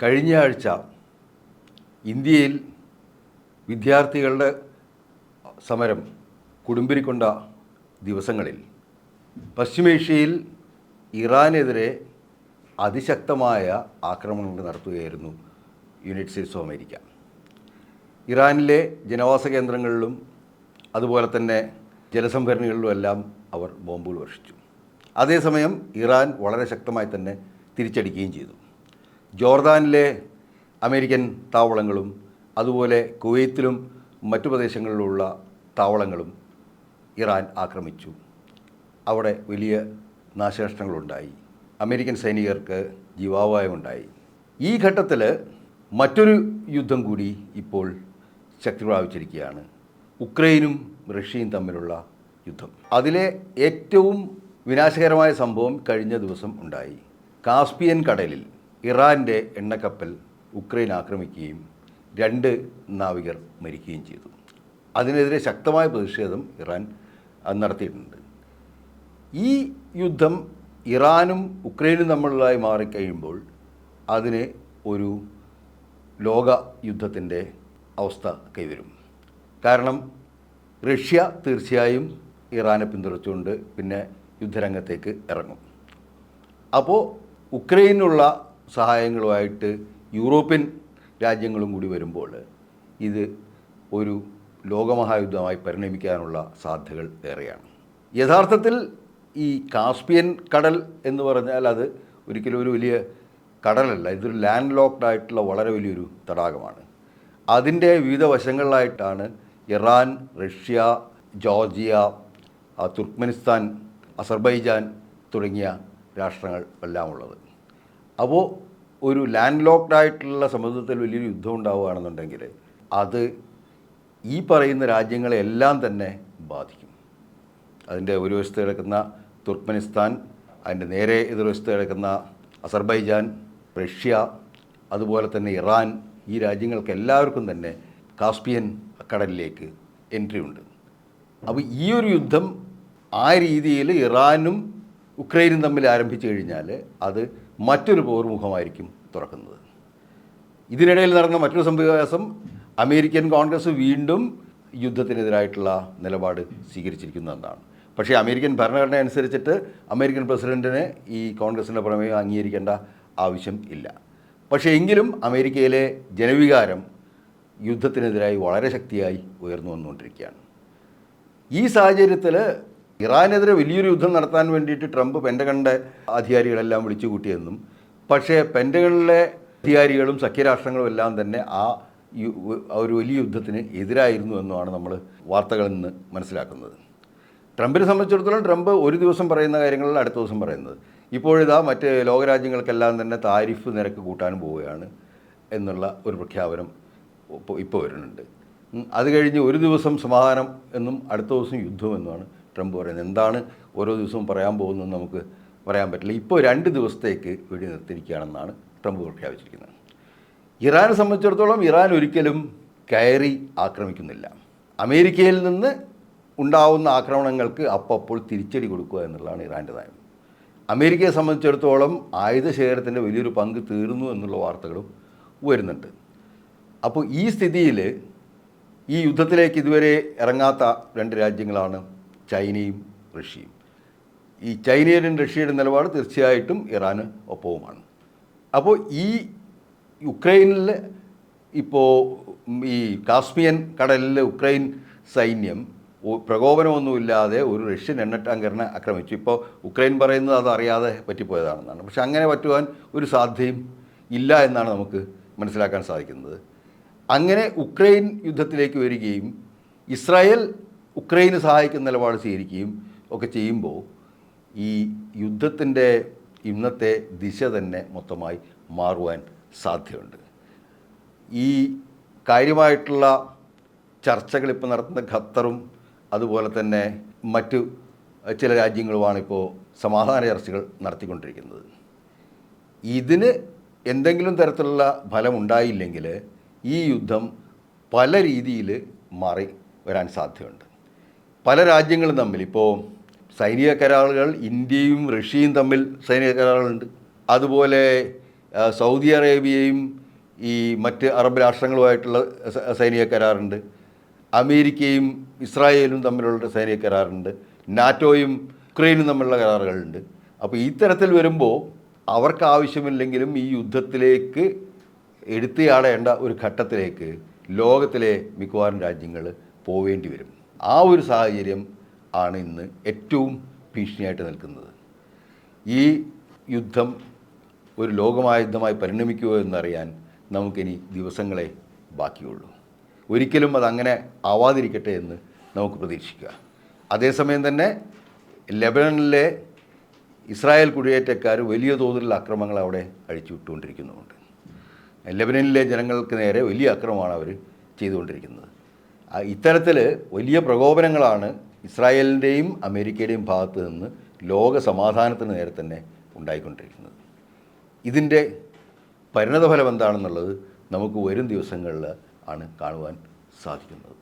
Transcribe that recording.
കഴിഞ്ഞ ആഴ്ച ഇന്ത്യയിൽ വിദ്യാർത്ഥികളുടെ സമരം കൊടുമ്പിരിക്കൊണ്ട ദിവസങ്ങളിൽ പശ്ചിമേഷ്യയിൽ ഇറാനെതിരെ അതിശക്തമായ ആക്രമണങ്ങൾ നടത്തുകയായിരുന്നു യുണൈറ്റഡ് സ്റ്റേറ്റ്സ് ഓഫ് അമേരിക്ക. ഇറാനിലെ ജനവാസ കേന്ദ്രങ്ങളിലും അതുപോലെ തന്നെ ജലസംഭരണികളിലുമെല്ലാം അവർ ബോംബുകൾ വർഷിച്ചു. അതേസമയം ഇറാൻ വളരെ ശക്തമായി തന്നെ തിരിച്ചടിക്കുകയും ചെയ്തു. ജോർദാനിലെ അമേരിക്കൻ താവളങ്ങളും അതുപോലെ കുവൈത്തിലും മറ്റു പ്രദേശങ്ങളിലുള്ള താവളങ്ങളും ഇറാൻ ആക്രമിച്ചു. അവിടെ വലിയ നാശനഷ്ടങ്ങളുണ്ടായി. അമേരിക്കൻ സൈനികർക്ക് ജീവാപായമുണ്ടായി. ഈ ഘട്ടത്തിൽ മറ്റൊരു യുദ്ധം കൂടി ഇപ്പോൾ ശക്തി പ്രാപിച്ചിരിക്കുകയാണ്. ഉക്രൈനും റഷ്യയും തമ്മിലുള്ള യുദ്ധം. അതിലെ ഏറ്റവും വിനാശകരമായ സംഭവം കഴിഞ്ഞ ദിവസം ഉണ്ടായി. കാസ്പിയൻ കടലിൽ ഇറാൻ്റെ എണ്ണക്കപ്പൽ ഉക്രൈൻ ആക്രമിക്കുകയും 2 നാവികർ മരിക്കുകയും ചെയ്തു. അതിനെതിരെ ശക്തമായ പ്രതിഷേധം ഇറാൻ നടത്തിയിട്ടുണ്ട്. ഈ യുദ്ധം ഇറാനും ഉക്രൈനും തമ്മിലുള്ളതായി മാറിക്കഴിയുമ്പോൾ അതിന് ഒരു ലോക യുദ്ധത്തിൻ്റെ അവസ്ഥ കൈവരും. കാരണം റഷ്യ തീർച്ചയായും ഇറാനെ പിന്തുണച്ചുകൊണ്ട് പിന്നെ യുദ്ധരംഗത്തേക്ക് ഇറങ്ങും. അപ്പോൾ ഉക്രൈനുള്ള സഹായങ്ങളുമായിട്ട് യൂറോപ്യൻ രാജ്യങ്ങളും കൂടി വരുമ്പോൾ ഇത് ഒരു ലോകമഹായുദ്ധമായി പരിണമിക്കാനുള്ള സാധ്യതകൾ ഏറെയാണ്. യഥാർത്ഥത്തിൽ ഈ കാസ്പിയൻ കടൽ എന്ന് പറഞ്ഞാൽ അത് ഒരിക്കലും ഒരു വലിയ കടലല്ല. ഇതൊരു ലാൻഡ് ലോക്ക്ഡ് ആയിട്ടുള്ള വളരെ വലിയൊരു തടാകമാണ്. അതിൻ്റെ വിവിധ വശങ്ങളിലായിട്ടാണ് Iran, Russia, Georgia, Turkmenistan, Azerbaijan തുടങ്ങിയ രാഷ്ട്രങ്ങൾ എല്ലാം ഉള്ളത്. അപ്പോൾ ഒരു ലാൻഡ് ലോക്ക്ഡ് ആയിട്ടുള്ള സമുദ്രത്തിൽ വലിയൊരു യുദ്ധം ഉണ്ടാവുകയാണെന്നുണ്ടെങ്കിൽ അത് ഈ പറയുന്ന രാജ്യങ്ങളെല്ലാം തന്നെ ബാധിക്കും. അതിൻ്റെ ഒരു വശത്ത് കിടക്കുന്ന തുർക്ക്മെനിസ്ഥാൻ, അതിൻ്റെ നേരെ എതിർവശത്ത് കിടക്കുന്ന അസർബൈജാൻ, റഷ്യ, അതുപോലെ തന്നെ ഇറാൻ, ഈ രാജ്യങ്ങൾക്ക് എല്ലാവർക്കും തന്നെ കാസ്പിയൻ കടലിലേക്ക് എൻട്രി ഉണ്ട്. അപ്പോൾ ഈ ഒരു യുദ്ധം ആ രീതിയിൽ ഇറാനും ഉക്രൈനും തമ്മിൽ ആരംഭിച്ചു കഴിഞ്ഞാൽ അത് മറ്റൊരു പോർമുഖമായിരിക്കും തുറക്കുന്നത്. ഇതിനിടയിൽ നടന്ന മറ്റൊരു സംഭവവികാസം, അമേരിക്കൻ കോൺഗ്രസ് വീണ്ടും യുദ്ധത്തിനെതിരായിട്ടുള്ള നിലപാട് സ്വീകരിച്ചിരിക്കുന്നതെന്നാണ്. പക്ഷേ അമേരിക്കൻ ഭരണഘടന അനുസരിച്ചിട്ട് അമേരിക്കൻ പ്രസിഡൻറ്റിന് ഈ കോൺഗ്രസിൻ്റെ പ്രമേയം അംഗീകരിക്കേണ്ട ആവശ്യം ഇല്ല. പക്ഷേ എങ്കിലും അമേരിക്കയിലെ ജനവികാരം യുദ്ധത്തിനെതിരായി വളരെ ശക്തിയായി ഉയർന്നു വന്നുകൊണ്ടിരിക്കുകയാണ്. ഈ സാഹചര്യത്തിൽ ഇറാനെതിരെ വലിയൊരു യുദ്ധം നടത്താൻ വേണ്ടിയിട്ട് ട്രംപ് പെൻറ്റഗണിൻ്റെ അധികാരികളെല്ലാം വിളിച്ചു കൂട്ടിയെന്നും പക്ഷേ പെൻറ്റഗണിലെ അധികാരികളും സഖ്യരാഷ്ട്രങ്ങളും എല്ലാം തന്നെ ആ ഒരു വലിയ യുദ്ധത്തിന് എതിരായിരുന്നു എന്നുമാണ് നമ്മൾ വാർത്തകളിൽ നിന്ന് മനസ്സിലാക്കുന്നത്. ട്രംപിനെ സംബന്ധിച്ചിടത്തോളം ട്രംപ് ഒരു ദിവസം പറയുന്ന കാര്യങ്ങളിൽ അടുത്ത ദിവസം പറയുന്നത്. ഇപ്പോഴിതാ മറ്റ് ലോകരാജ്യങ്ങൾക്കെല്ലാം തന്നെ താരിഫ് നിരക്ക് കൂട്ടാനും പോവുകയാണ് എന്നുള്ള ഒരു പ്രഖ്യാപനം ഇപ്പോൾ വരുന്നുണ്ട്. അത് കഴിഞ്ഞ് ഒരു ദിവസം സമാധാനം എന്നും അടുത്ത ദിവസം യുദ്ധം എന്നുമാണ് ട്രംപ് പറയുന്നത്. എന്താണ് ഓരോ ദിവസവും പറയാൻ പോകുന്നതെന്ന് നമുക്ക് പറയാൻ പറ്റില്ല. ഇപ്പോൾ 2 ദിവസത്തേക്ക് വെടി നിർത്തിയിരിക്കുകയാണെന്നാണ് ട്രംപ് പ്രഖ്യാപിച്ചിരിക്കുന്നത്. ഇറാനെ സംബന്ധിച്ചിടത്തോളം ഇറാൻ ഒരിക്കലും കയറി ആക്രമിക്കുന്നില്ല. അമേരിക്കയിൽ നിന്ന് ഉണ്ടാവുന്ന ആക്രമണങ്ങൾക്ക് അപ്പോൾ തിരിച്ചടി കൊടുക്കുക എന്നുള്ളതാണ് ഇറാൻ്റെ നയം. അമേരിക്കയെ സംബന്ധിച്ചിടത്തോളം ആയുധ ശേഖരത്തിൻ്റെ വലിയൊരു പങ്ക് തീർന്നു എന്നുള്ള വാർത്തകളും വരുന്നുണ്ട്. അപ്പോൾ ഈ സ്ഥിതിയിൽ ഈ യുദ്ധത്തിലേക്ക് ഇതുവരെ ഇറങ്ങാത്ത 2 രാജ്യങ്ങളാണ് ചൈനയും റഷ്യയും. ഈ ചൈനയുടെയും റഷ്യയുടെ നിലപാട് തീർച്ചയായിട്ടും ഇറാന് ഒപ്പവുമാണ്. അപ്പോൾ ഈ യുക്രൈനിൽ ഇപ്പോൾ ഈ കാസ്പിയൻ കടലിൽ ഉക്രൈൻ സൈന്യം പ്രകോപനമൊന്നുമില്ലാതെ ഒരു റഷ്യൻ എണ്ണ ടാങ്കറിനെ ആക്രമിച്ചു. ഇപ്പോൾ ഉക്രൈൻ പറയുന്നത് അത് അറിയാതെ പറ്റിപ്പോയതാണെന്നാണ്. പക്ഷെ അങ്ങനെ പറ്റുവാൻ ഒരു സാധ്യതയും ഇല്ല എന്നാണ് നമുക്ക് മനസ്സിലാക്കാൻ സാധിക്കുന്നത്. അങ്ങനെ ഉക്രൈൻ യുദ്ധത്തിലേക്ക് വരികയും ഇസ്രായേൽ ഉക്രൈന് സഹായിക്കുന്ന നിലപാട് സ്വീകരിക്കുകയും ഒക്കെ ചെയ്യുമ്പോൾ ഈ യുദ്ധത്തിൻ്റെ ഇന്നത്തെ ദിശ തന്നെ മൊത്തമായി മാറുവാൻ സാധ്യതയുണ്ട്. ഈ കാര്യമായിട്ടുള്ള ചർച്ചകൾ ഇപ്പോൾ നടത്തുന്ന ഖത്തറും അതുപോലെ തന്നെ മറ്റു ചില രാജ്യങ്ങളുമാണ് ഇപ്പോൾ സമാധാന ചർച്ചകൾ നടത്തിക്കൊണ്ടിരിക്കുന്നത്. ഇതിന് എന്തെങ്കിലും തരത്തിലുള്ള ഫലം ഉണ്ടായില്ലെങ്കിൽ ഈ യുദ്ധം പല രീതിയിൽ മാറി വരാൻ സാധ്യതയുണ്ട്. പല രാജ്യങ്ങളും തമ്മിൽ ഇപ്പോൾ സൈനിക കരാറുകൾ ഇന്ത്യയും റഷ്യയും തമ്മിൽ സൈനിക കരാറുകളുണ്ട്. അതുപോലെ സൗദി അറേബ്യയും ഈ മറ്റ് അറബ് രാഷ്ട്രങ്ങളുമായിട്ടുള്ള സൈനിക കരാറുണ്ട്. അമേരിക്കയും ഇസ്രായേലും തമ്മിലുള്ള സൈനിക കരാറുണ്ട്. നാറ്റോയും യുക്രൈനും തമ്മിലുള്ള കരാറുകളുണ്ട്. അപ്പോൾ ഈ തരത്തിൽ വരുമ്പോൾ അവർക്ക് ആവശ്യമില്ലെങ്കിലും ഈ യുദ്ധത്തിലേക്ക് എടുത്തിയാടേണ്ട ഒരു ഘട്ടത്തിലേക്ക് ലോകത്തിലെ മിക്കവാറും രാജ്യങ്ങൾ പോവേണ്ടി വരും. ആ ഒരു സാഹചര്യം ആണ് ഇന്ന് ഏറ്റവും ഭീഷണിയായിട്ട് നിൽക്കുന്നത്. ഈ യുദ്ധം ഒരു ലോകമഹായുദ്ധമായി പരിണമിക്കുമോ എന്നറിയാൻ നമുക്കിനി ദിവസങ്ങളെ ബാക്കിയുള്ളൂ. ഒരിക്കലും അതങ്ങനെ ആവാതിരിക്കട്ടെ എന്ന് നമുക്ക് പ്രതീക്ഷിക്കുക. അതേസമയം തന്നെ ലെബനനിലെ ഇസ്രായേൽ കുടിയേറ്റക്കാർ വലിയ തോതിലുള്ള ആക്രമണങ്ങൾ അവിടെ അഴിച്ചുവിട്ടുകൊണ്ടിരിക്കുന്നുമുണ്ട്. ലെബനനിലെ ജനങ്ങൾക്ക് നേരെ വലിയ ആക്രമണമാണ് അവർ ചെയ്തുകൊണ്ടിരിക്കുന്നത്. ഇത്തരത്തിൽ വലിയ പ്രകോപനങ്ങളാണ് ഇസ്രായേലിൻ്റെയും അമേരിക്കയുടെയും ഭാഗത്ത് നിന്ന് ലോക സമാധാനത്തിന് നേരെ തന്നെ ഉണ്ടായിക്കൊണ്ടിരിക്കുന്നത്. ഇതിൻ്റെ പരിണതഫലം എന്താണെന്നുള്ളത് നമുക്ക് വരും ദിവസങ്ങളിൽ ആണ് കാണുവാൻ സാധിക്കുന്നത്.